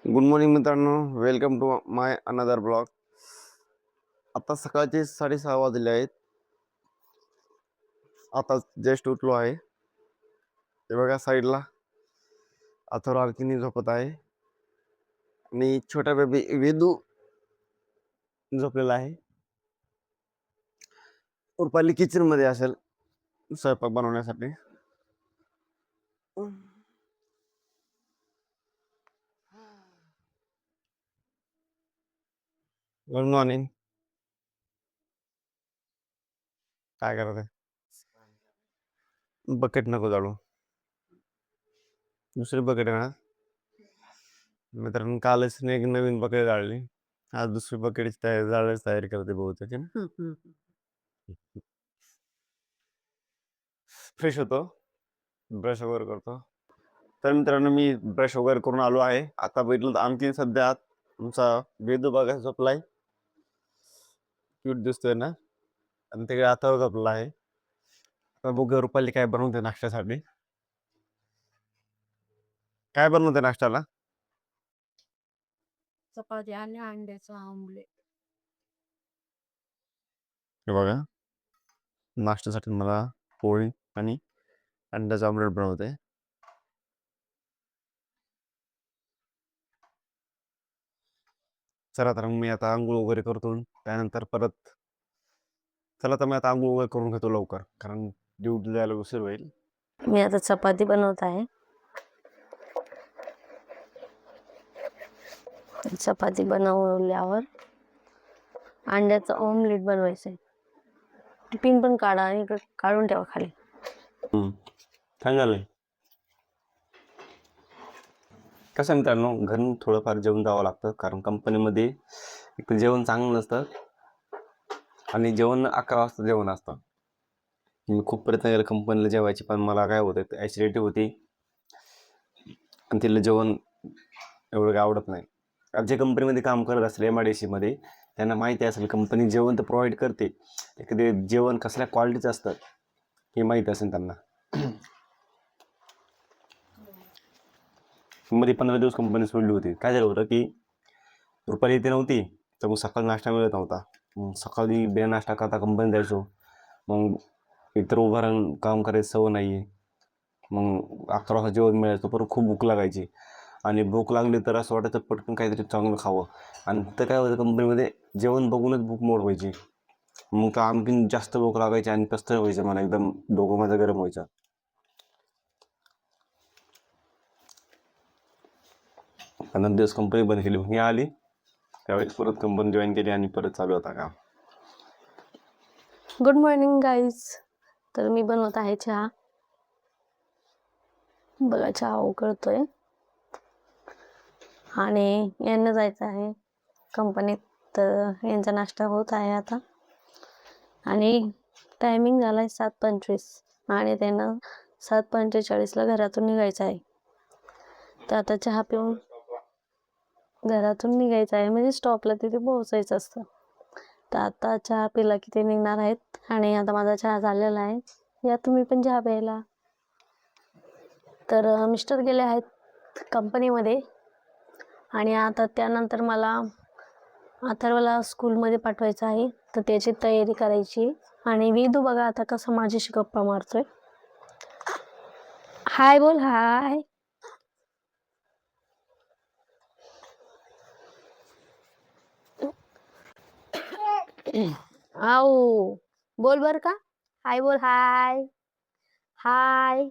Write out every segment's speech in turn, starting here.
Good morning मित्रांनो, welcome to my another blog. आता सकाळचे 6:30 वाजले आहेत. आता जस्ट उठलो आहे. हे बघा साईडला अथर्व आणखीन झोपत आहे आणि छोटा बेबी वेदू झोपलेला आहे. रुपाली किचन मध्ये असेल स्वयंपाक बनवण्यासाठी. Good morning. काय करत आहे? बकेट नको जाळू, दुसरी बकेट आहे ना मित्रांनो. कालच एक नवीन बकेट जाळली, आज दुसरी बकेट जाळायची तयारी करते बहुतेक. फ्रेश होतो, ब्रश वगैरे करतो. तर मित्रांनो मी ब्रश वगैरे करून आलो आहे. आता बघितलं तर आणखी सध्या तुमचा वेदू बघा झोपलाय, क्यूट दिसतोय ना, आणि तिकडे आता झोपला आहे. आता बघू रुपाली काय बनवते नाश्त्यासाठी. काय बनवते नाश्त्याला? चपाती आणि अंड्याचं आमलेट. हे बघा, नाश्त्यासाठी मला पोळी आणि अंड्याचं ऑमलेट बनवते. चला तर मी आता आंघोळ वगैरे करतो, त्यानंतर परत चला तर मी आता आंघोळ वगैरे करून घेतो लवकर, कारण ड्युटी जायला उशीर होईल. मी आता चपाती बनवत आहे. चपाती बनवल्यावर अंड्याचं ऑमलेट बनवायचंय. टिफिन पण काढा आणि काढून ठेवा खाली. छान झालंय. कसं मित्रांनो, घरून थोडंफार जेवण जावं लागतं, कारण कंपनीमध्ये एक जेवण चांगलं नसतं आणि जेवण 11 वाजता जेवण असतं. मी खूप प्रयत्न केला कंपनीला जेवायची, पण मला काय होतं, ॲसिडिटी होती आणि तिला जेवण एवढं काय आवडत नाही. जे कंपनीमध्ये काम करत असेल MIDC मध्ये, त्यांना माहिती असेल कंपनी जेवण तर प्रोव्हाइड करते, ते जेवण कसल्या क्वालिटीचं असतं हे माहिती असेल त्यांना. मध्ये 15 दिवस कंपनी सोडली होती. काय झालं होतं की रुपाली इथे नव्हती, तर मग सकाळी नाश्ता मिळत नव्हता. मग सकाळी बिना नाश्ता करता कंपनी जायचो. मग इतर उभं राहून काम करायची सवय नाही आहे. मग 11 वाजता जेवण मिळायचं, परत खूप भूक लागायची आणि भूक लागली तर असं वाटायचं पटकन काहीतरी चांगलं खावं. आणि तर काय होतं, कंपनीमध्ये जेवण बघूनच भूक मोड व्हायची. मग तर आणखीन जास्त भूक लागायची आणि कसं व्हायचं, मला एकदम डोकं माझं गरम व्हायचं. 15 दिवस कंपनी बंद केली. ही आली त्यावेळेस परत कंपनी जॉईन केली आणि परत चालू होता काम. Good morning guys. तर मी बनवत आहे चहा. बघा चहा उकळतोय आणि यांना जायचं आहे कंपनीत, तर यांचा नाश्ता होत आहे आता. आणि टायमिंग झालाय 7:25 आणि त्यांना 7:45ला घरातून निघायचं आहे. तर आता चहा पिऊन घरातून निघायचं आहे, म्हणजे स्टॉपला तिथे पोहोचायचं असतं. तर आता चहा पिला की ते निघणार आहेत आणि आता माझा चहा झालेला आहे. या तुम्ही पण चहा प्यायला. तर मिस्टर गेले आहेत कंपनीमध्ये आणि आता त्यानंतर मला अथर्वला स्कूलमध्ये पाठवायचं आहे, तर त्याची तयारी करायची. आणि विदू बघा आता कसं माझ्याशी गप्पा मारतोय. हाय बोल, हाय. आऊ बोल बर का, हाय बोल, हाय हाय.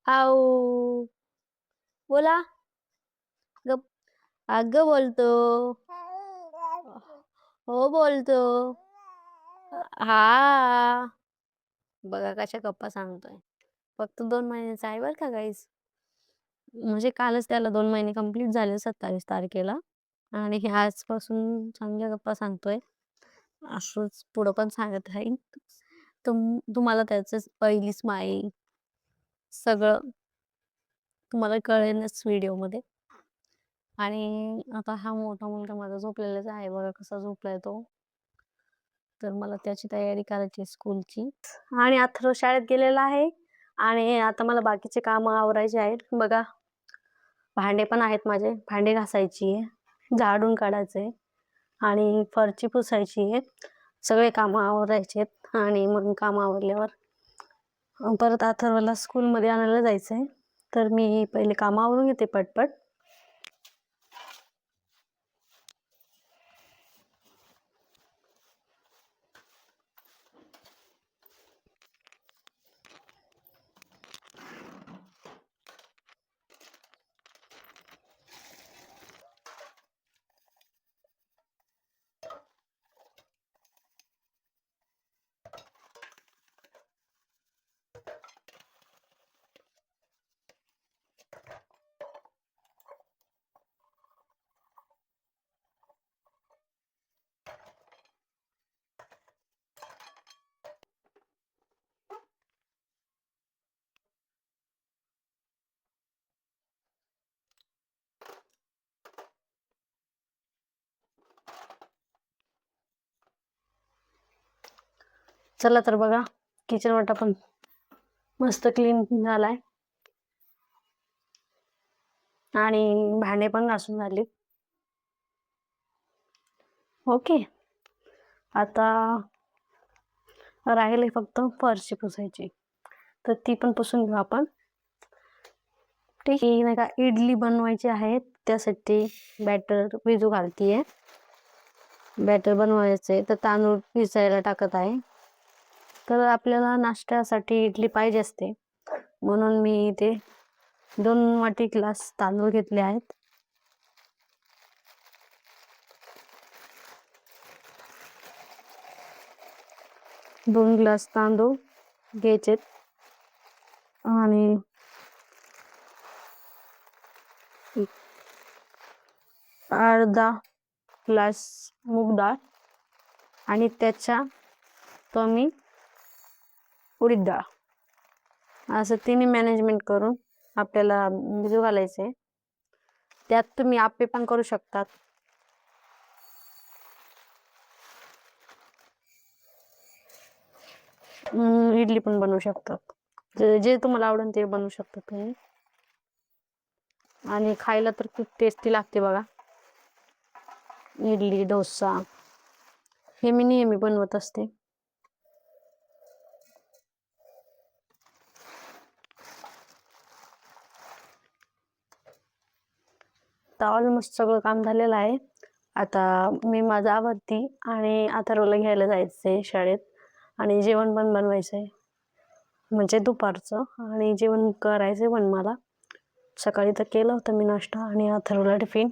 आऊ बोला. गप अगं बोलतो. हो बोलतो. हा बघा कशा गप्पा सांगतोय. फक्त 2 महिन्याचा आहे बरं का गाईज. म्हणजे कालच त्याला 2 महिने कंप्लीट झाले 27 तारखेला आणि हे आजपासून चांगल्या गप्पा सांगतोय. असंच पुढं पण सांगत राहील. तुम्हाला त्याचं पहिली स्माईल सगळं तुम्हाला कळेलच व्हिडिओमध्ये. आणि आता हा मोठा मुलगा माझा झोपलेलाच आहे, बघा कसा झोपलाय तो. तर मला त्याची तयारी करायची स्कूलची. आणि अथर्व शाळेत गेलेला आहे आणि आता मला बाकीचे कामं आवरायचे आहेत. बघा भांडे पण आहेत माझे, भांडे घासायची आहे, झाडून काढायचे आणि फरची पुसायची आहे. सगळे कामं आवरायचे आहेत आणि मग कामं आवरल्यावर परत अथर्वला स्कूलमध्ये आणायला जायचं आहे. तर मी पहिले कामं आवरून घेते पटपट. चला तर बघा, किचन वाटा पण मस्त क्लीन झालाय आणि भांडे पण घासून झाले. ओके, आता राहिले फक्त फरशी पुसायची, तर ती पण पुसून घेऊ आपण. ठीक आहे, नाही का इडली बनवायची आहे, त्यासाठी बॅटर भिजू घालतीये. बॅटर बनवायचे तर तांदूळ भिजायला टाकत आहे. तर आपल्याला नाश्त्यासाठी इडली पाहिजे असते, म्हणून मी इथे 2 वाटी ग्लास तांदूळ घेतले आहेत. दोन ग्लास तांदूळ घ्यायचे आणि अर्धा ग्लास मूग डाळ आणि त्याच्या कमी उडीद डाळ, असं तिन्ही मॅनेजमेंट करून आपल्याला भिजू घालायचे. त्यात तुम्ही आप्पे पण करू शकतात. इडली पण बनवू शकतात. जे तुम्हाला आवडेल ते बनवू शकतात तुम्ही. आणि खायला तर खूप टेस्टी लागते बघा. इडली, डोसा हे मी नेहमी बनवत असते. तर ऑलमोस्ट सगळं काम झालेलं आहे. आता मी माझं आवरती आणि अथर्वला घ्यायला जायचंय शाळेत आणि जेवण पण बनवायचंय, म्हणजे दुपारचं. आणि जेवण करायचंय पण मला. सकाळी तर केलं होतं मी नाश्ता आणि अथर्वला टिफिन.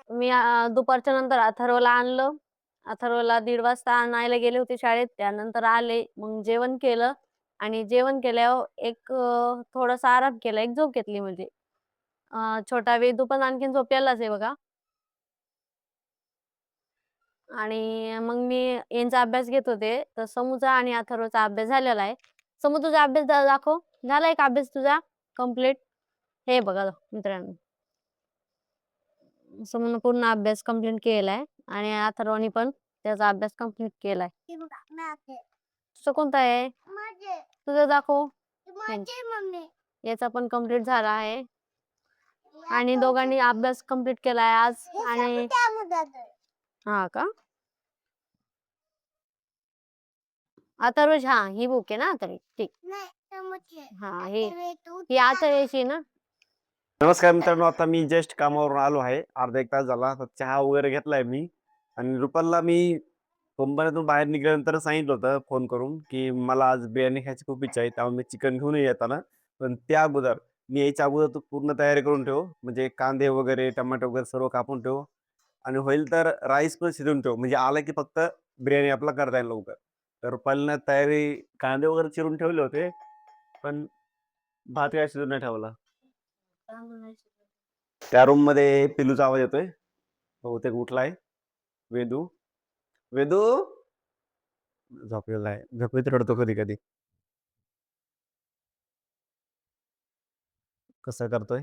मी दुपारच्या नंतर अथर्वला आणलं. अथर्वला 1:30 वाजता आणायला गेले होते शाळेत. त्यानंतर आले, मग जेवण केलं आणि जेवण केल्यावर एक थोडासा आराम केला, एक झोप घेतली. म्हणजे छोटा वेदू पण आणखीन झोपेलाच आहे बघा. आणि मग मी यांचा अभ्यास घेत होते, तर समूचा आणि अथर्वचा अभ्यास झालेला आहे. समू, तुझा अभ्यास दाखव. झालाय का अभ्यास तुझा कम्प्लीट? हे बघा मित्रांनो, समून पूर्ण अभ्यास कम्प्लीट केलाय आणि अथर्वनी पण त्याचा अभ्यास कम्प्लीट केलाय. तुझं कोणता आहे? तुझं दाखव. याचा पण कम्प्लीट झाला आहे आणि दोघांनी अभ्यास कम्प्लीट केलाय आज. आणि हा का, अथर्वच? हा, ही बुक आहे ना अथर्व? ठीक. हा, ही अथर्वची ना. नमस्कार मित्रांनो, आता मी जस्ट कामावरून आलो आहे. अर्धा एक तास झाला. आता चहा वगैरे घेतलाय मी. आणि रुपालला मी कंपनीतून बाहेर निघाल्यानंतर सांगितलं होतं फोन करून की मला आज बिर्याणी खायची खूप इच्छा आहे, त्यामुळे मी चिकन घेऊन येताना. पण त्या अगोदर मी यायच्या अगोदर तू पूर्ण तयारी करून ठेव, म्हणजे कांदे वगैरे, टमाटे वगैरे सर्व कापून ठेव आणि होईल तर राईस पण शिजवून ठेव, म्हणजे आला की फक्त बिर्याणी आपला करता येईल लवकर. तर रुपालीनं तयारी कांदे वगैरे चिरून ठेवले होते, पण भात काय शिजून नाही ठेवला. त्या रूम मध्ये पिलूचा आवाज येतोय. बहुतेक उठलाय. वेदू, वेदू झोपलेला आहे. झोपेत रडतो कधी कधी. कसं करतोय?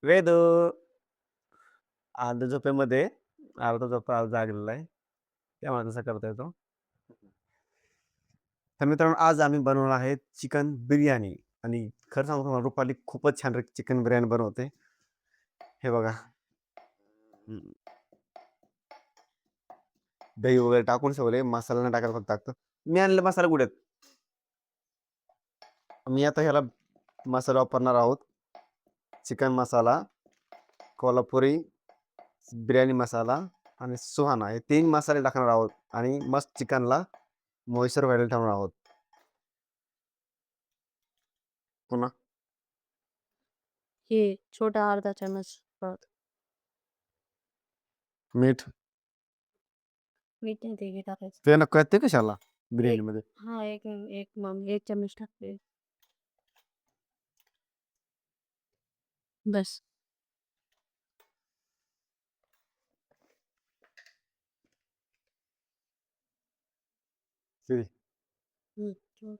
वेदू अर्ध्या झोपेमध्ये अर्धा झोपा जागलेला आहे. त्यामुळे तसं करतोय तो. तर मित्रांनो आज आम्ही बनवणार आहे चिकन बिर्याणी आणि खरं सांगू तुम्हाला रुपाली खूपच छान चिकन बिर्याणी बनवते. हे बघा. दही वगैरे टाकून सगळे मसाला नाही टाकायला फक्त टाकतं. मी आणले मसाला कुठे आहेत? मी आता ह्याला मसाला वापरणार आहोत. चिकन मसाला, कोल्हापुरी बिर्याणी मसाला आणि सुहाना हे 3 मसाले टाकणार आहोत आणि मस्त चिकनला मॉइश्चर व्हायला ठेवणार आहोत. पुन्हा हे छोटा अर्धा चमच हळद. मीठ मीठ नाही ते हे टाकायचं. ते नको ते कशाला एक बिर्याणीमध्ये? हा एक एक मग 1 चमच टाकते. बस. किती? हं.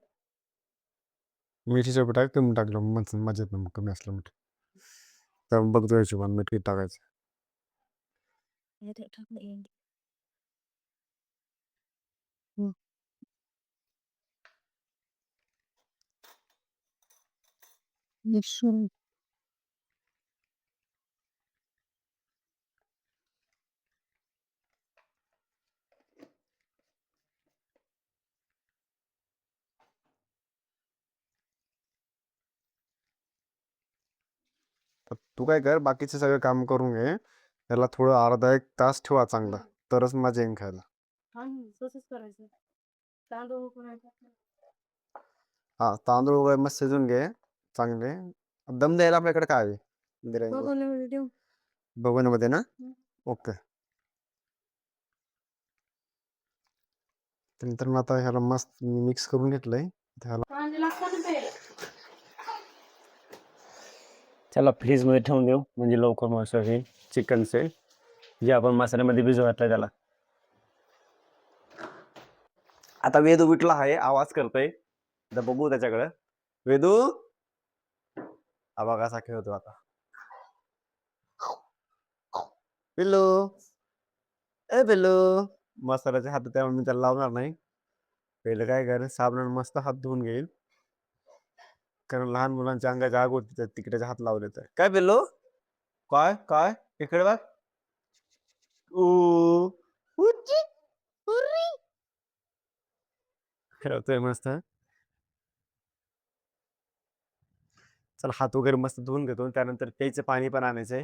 मिठीच्या टाक कमी टाकलं मजा येत नाही कमी असलं मीठ. तर बघतो हिशोबाने मीठ किती टाकायचं. हे ते टाकलं येईल. हं. मिक्सर. तर तू काय कर बाकीचे सगळे काम करून घे. त्याला थोडं अर्धा 1 तास ठेवा चांगला. तरच मजा येईन खायला. तसंच करायचं. तांदूळ उकळायचा. हा तांदूळ वगैरे मस्त शिजून घे चांगले. दम द्यायला आपल्याकडे काय आहे बिर्याणीवर? भगोन्यामध्ये ठेव. भगोन्यामध्ये ना? ओके. नंतर मग आता ह्याला मस्त मिक्स करून घेतलंय. त्याला फ्रीजमध्ये ठेवून देऊ म्हणजे लवकर मस्त हे चिकनचे जे आपण मसाल्यामध्ये भिजवू घातलंय त्याला. आता वेदू विटला आहे आवाज करतोय. आता बघू त्याच्याकडे. वेदू हा बघा कसा खेळतो आता. पिल्लू ए पिल्लू मसाल्याचे हात त्यामुळे मी त्याला लावणार नाही. पहिलं काय कर साबणाने मस्त हात धुवून घेईल. कारण लहान मुलांच्या अंगाच्या आग होती तिकडेच्या हात लावले तर. काय पिल्लू? काय काय इकडे बघ. उची उरी खेळतोय मस्त. चल हात वगैरे मस्त धुवून घेतो. त्यानंतर प्यायचं पाणी पण आणायचंय.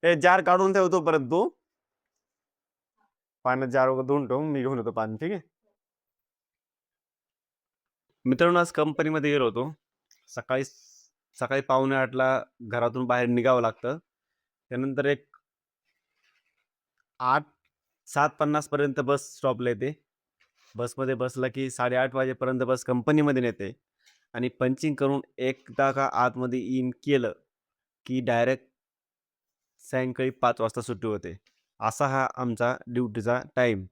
ते जार काढून ठेवतो परत तू पाण्यात जार वगैरे धुवून ठेवून मी घेऊन येतो पाणी. ठीक आहे मित्रांनो आज कंपनीमध्ये गेलो होतो. सकाळी सकाळी 7:45ला घरातून बाहेर निघावं लागतं. त्यानंतर एक 7:50 पर्यंत बस स्टॉपला येते. बसमध्ये बसला की 8:30 वाजेपर्यंत बस कंपनीमध्ये नेते आणि पंचिंग करून एकदा का आतमध्ये इन केलं की डायरेक्ट सायंकाळी 5 वाजता सुट्टी होते. असा हा आमचा ड्युटीचा टाईम.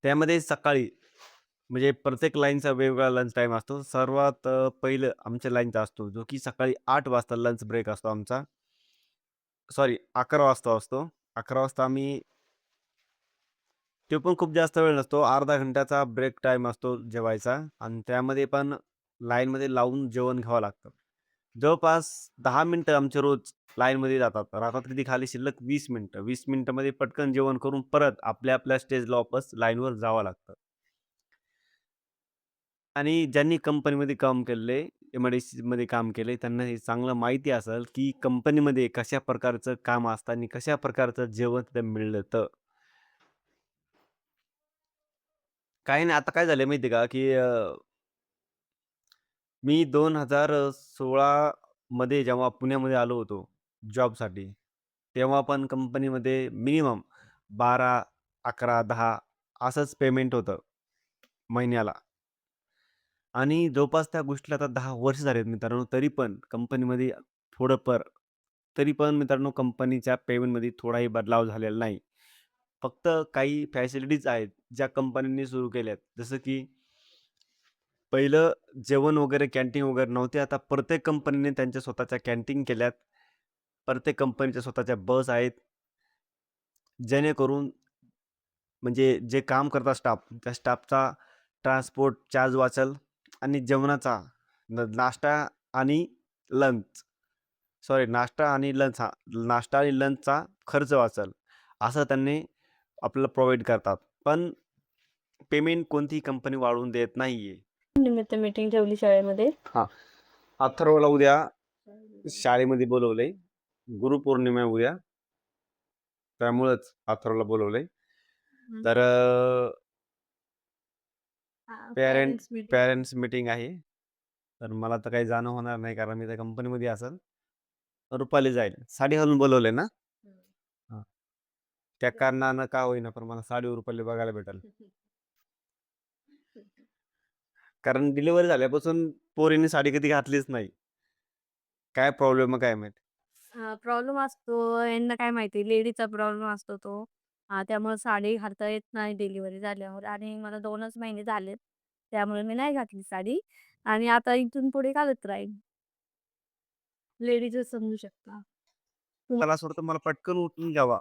त्यामध्ये सकाळी म्हणजे प्रत्येक लाईनचा वेगवेगळा लंच टाईम असतो. सर्वात पहिलं आमच्या लाईनचा असतो जो की सकाळी 8 वाजता लंच ब्रेक असतो आमचा. सॉरी 11 वाजता असतो. 11 वाजता आम्ही तो पण खूप जास्त वेळ नसतो. अर्धा घंट्याचा ब्रेक टाईम असतो जेवायचा आणि त्यामध्ये पण लाईनमध्ये लावून जेवण घ्यावं लागतं. जवळपास 10 मिनिटं आमचे रोज लाईनमध्ये जातात. राहतात किती खाली शिल्लक 20 मिनिटं. 20 मिनिटामध्ये पटकन जेवण करून परत आपल्या आपल्या स्टेजला वापस लाईनवर जावं लागतं. आणि ज्यांनी कंपनीमध्ये काम केलंय, एम-आय-डी-सीमध्ये काम केलंय त्यांना हे चांगलं माहिती असेल, की कंपनीमध्ये कशा प्रकारचं काम असतं आणि कशा प्रकारचं जेवण तिथं मिळतं. काही नाही आता काय झालंय माहिती आहे का, की मी 2016 मध्ये जेव्हा पुण्यामध्ये आलो होतो जॉबसाठी, तेव्हा पण कंपनीमध्ये मिनिमम 12, 11, 10 असंच पेमेंट होतं महिन्याला. आणि जवळपास त्या गोष्टीला आता 10 वर्ष झालेत मित्रांनो. तरी पण कंपनीमध्ये थोडंफार तरी पण मित्रांनो कंपनीच्या पेमेंटमध्ये थोडाही बदलाव झालेला नाही. फक्त काही फॅसिलिटीज आहेत, ज्या कंपनीने सुरू केल्यात. जसं की पहिलं जेवण वगैरे कॅन्टीन वगैरे नव्हते. आता प्रत्येक कंपनीने त्यांच्या स्वतःच्या कॅन्टीन केल्यात. प्रत्येक कंपनीच्या स्वतःच्या बस आहेत. जेणेकरून म्हणजे जे काम करतात स्टाफ, त्या स्टाफचा ट्रान्सपोर्ट चार्ज वाचेल आणि जेवणाचा नाश्ता आणि लंच नाश्ता आणि लंच नाश्ता आणि लंचचा खर्च वाचेल. असं त्यांनी आपल्याला प्रोव्हाईड करतात. पण पेमेंट कोणतीही कंपनी वाढवून देत नाहीये. निमित्त मीटिंग ठेवली शाळेमध्ये. हां. अथर्वला उद्या शाळेमध्ये बोलवलंय. गुरुपौर्णिमा आहे उद्या. त्यामुळंच अथर्वला बोलवलंय. तर पेरेंट्स मीटिंग. पॅरेंट्स मीटिंग आहे. तर मला तर काही जाणं होणार नाही कारण मी त्या कंपनीमध्ये असेल. रुपाली जाईल. साडी घालून बोलवलंय ना? हां. त्या कारणानं का होईना पण मला साडीवर रुपाली बघायला भेटेल. कारण डिलिव्हरी झाल्यापासून पोरींनी साडी कधी घातलीच नाही. काय प्रॉब्लेम आहे काय माहीत? प्रॉब्लेम असतो यांना काय माहिती लेडीजचा प्रॉब्लेम असतो तो. त्यामुळे साडी घालता येत नाही डिलिव्हरी झाल्यावर आणि मला 2च महिने झालेत. त्यामुळे मी नाही घातली साडी आणि आता इथून पुढे घालत राहीन. लेडीजच समजू शकता. मला असं वाटतं मला पटकन उठून घ्यावा.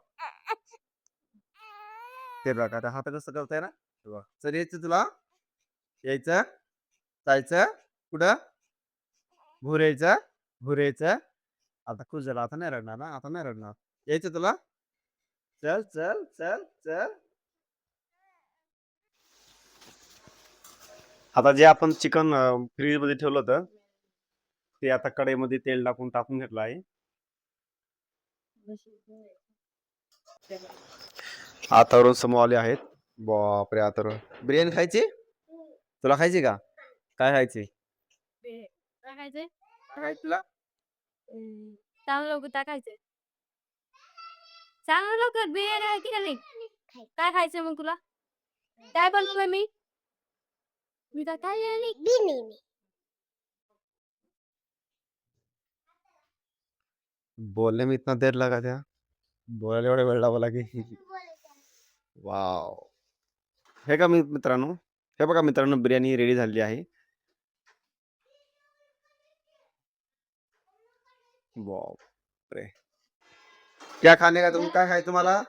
ते बघा आता हात कसं करताय ना? हे बघा. चल यायचं तुला? यायचं? जायचं? कुठं? भूर यायचं? भूर यायचं? आता खुश झाला. आता नाही रडणार ना? आता नाही रडणार. यायचं तुला? चल, चल, चल, चल. आता जे आपण चिकन फ्रीजमध्ये ठेवलं होतं, ते आता कढईमध्ये तेल टाकून घेतलं आहे. अथर्व समोर आले आहेत. बापरे अथर्व. बिर्याणी खायची? तुला खायची का? काय खायची? काय खायचंय? काय खायची तुला? सांग लवकर काय खायचंय? सांग लवकर बिर्याणी आहे की नाही? काय खायचंय मग तुला? काय बनवलंय मी? मी काय खाल्लेली? बोलने में इतना देर लगा था. बोलायला एवढा वेळ लावला की वाव. हे का मित्रांनो, हे बघा मित्रांनो बिर्याणी रेडी झालेली आहे. बापरे. क्या खाने का तुम काय खायचं तुम्हाला?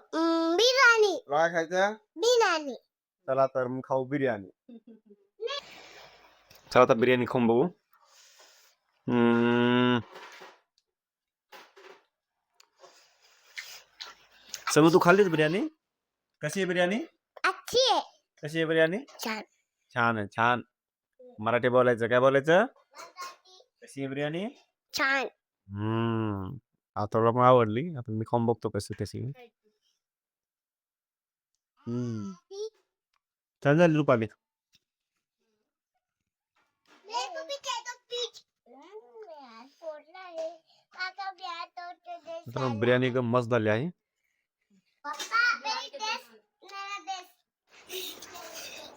बिर्याणी. काय खायचं? बिर्याणी. चला तर मग खाऊ बिर्याणी. चला आता बिर्याणी खाऊन बघू. समू तू खाल्लीच बिर्याणी? कशी आहे बिर्याणी? अच्छी आहे. कशी आहे बिर्याणी? छान. छान आहे छान. मराठी बोलायचं. काय बोलायचं? कशी आहे बिर्याणी? छान. आता पण आवडली. आता मी खाऊन बघतो कशी. छान झाली रुपाली. बिर्याणी एकदम मस्त झाली आहे.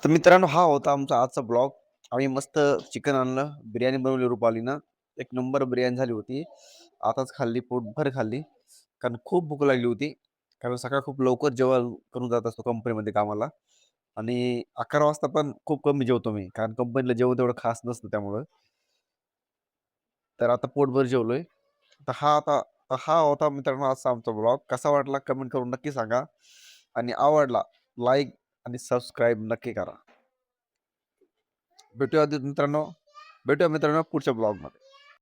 तर मित्रांनो हा होता आमचा आजचा ब्लॉग. आम्ही मस्त चिकन आणलं, बिर्याणी बनवली रुपालीनं. एक नंबर बिर्याणी झाली होती. आताच खाल्ली, पोटभर खाल्ली. कारण खूप भूक लागली होती. कारण सकाळी खूप लवकर जेवण करून जात असतो कंपनीमध्ये कामाला. आणि 11 वाजता पण खूप कमी जेवतो मी. कारण कंपनीला जेवण तेवढं खास नसतं त्यामुळं. तर आता पोटभर जेवलोय. तर हा होता मित्रांनो आजचा आमचा ब्लॉग. कसा वाटला कमेंट करून नक्की सांगा. आणि आवडला लाईक आणि सबस्क्राईब नक्की करा. भेटूया मित्रांनो पुढच्या ब्लॉगमध्ये.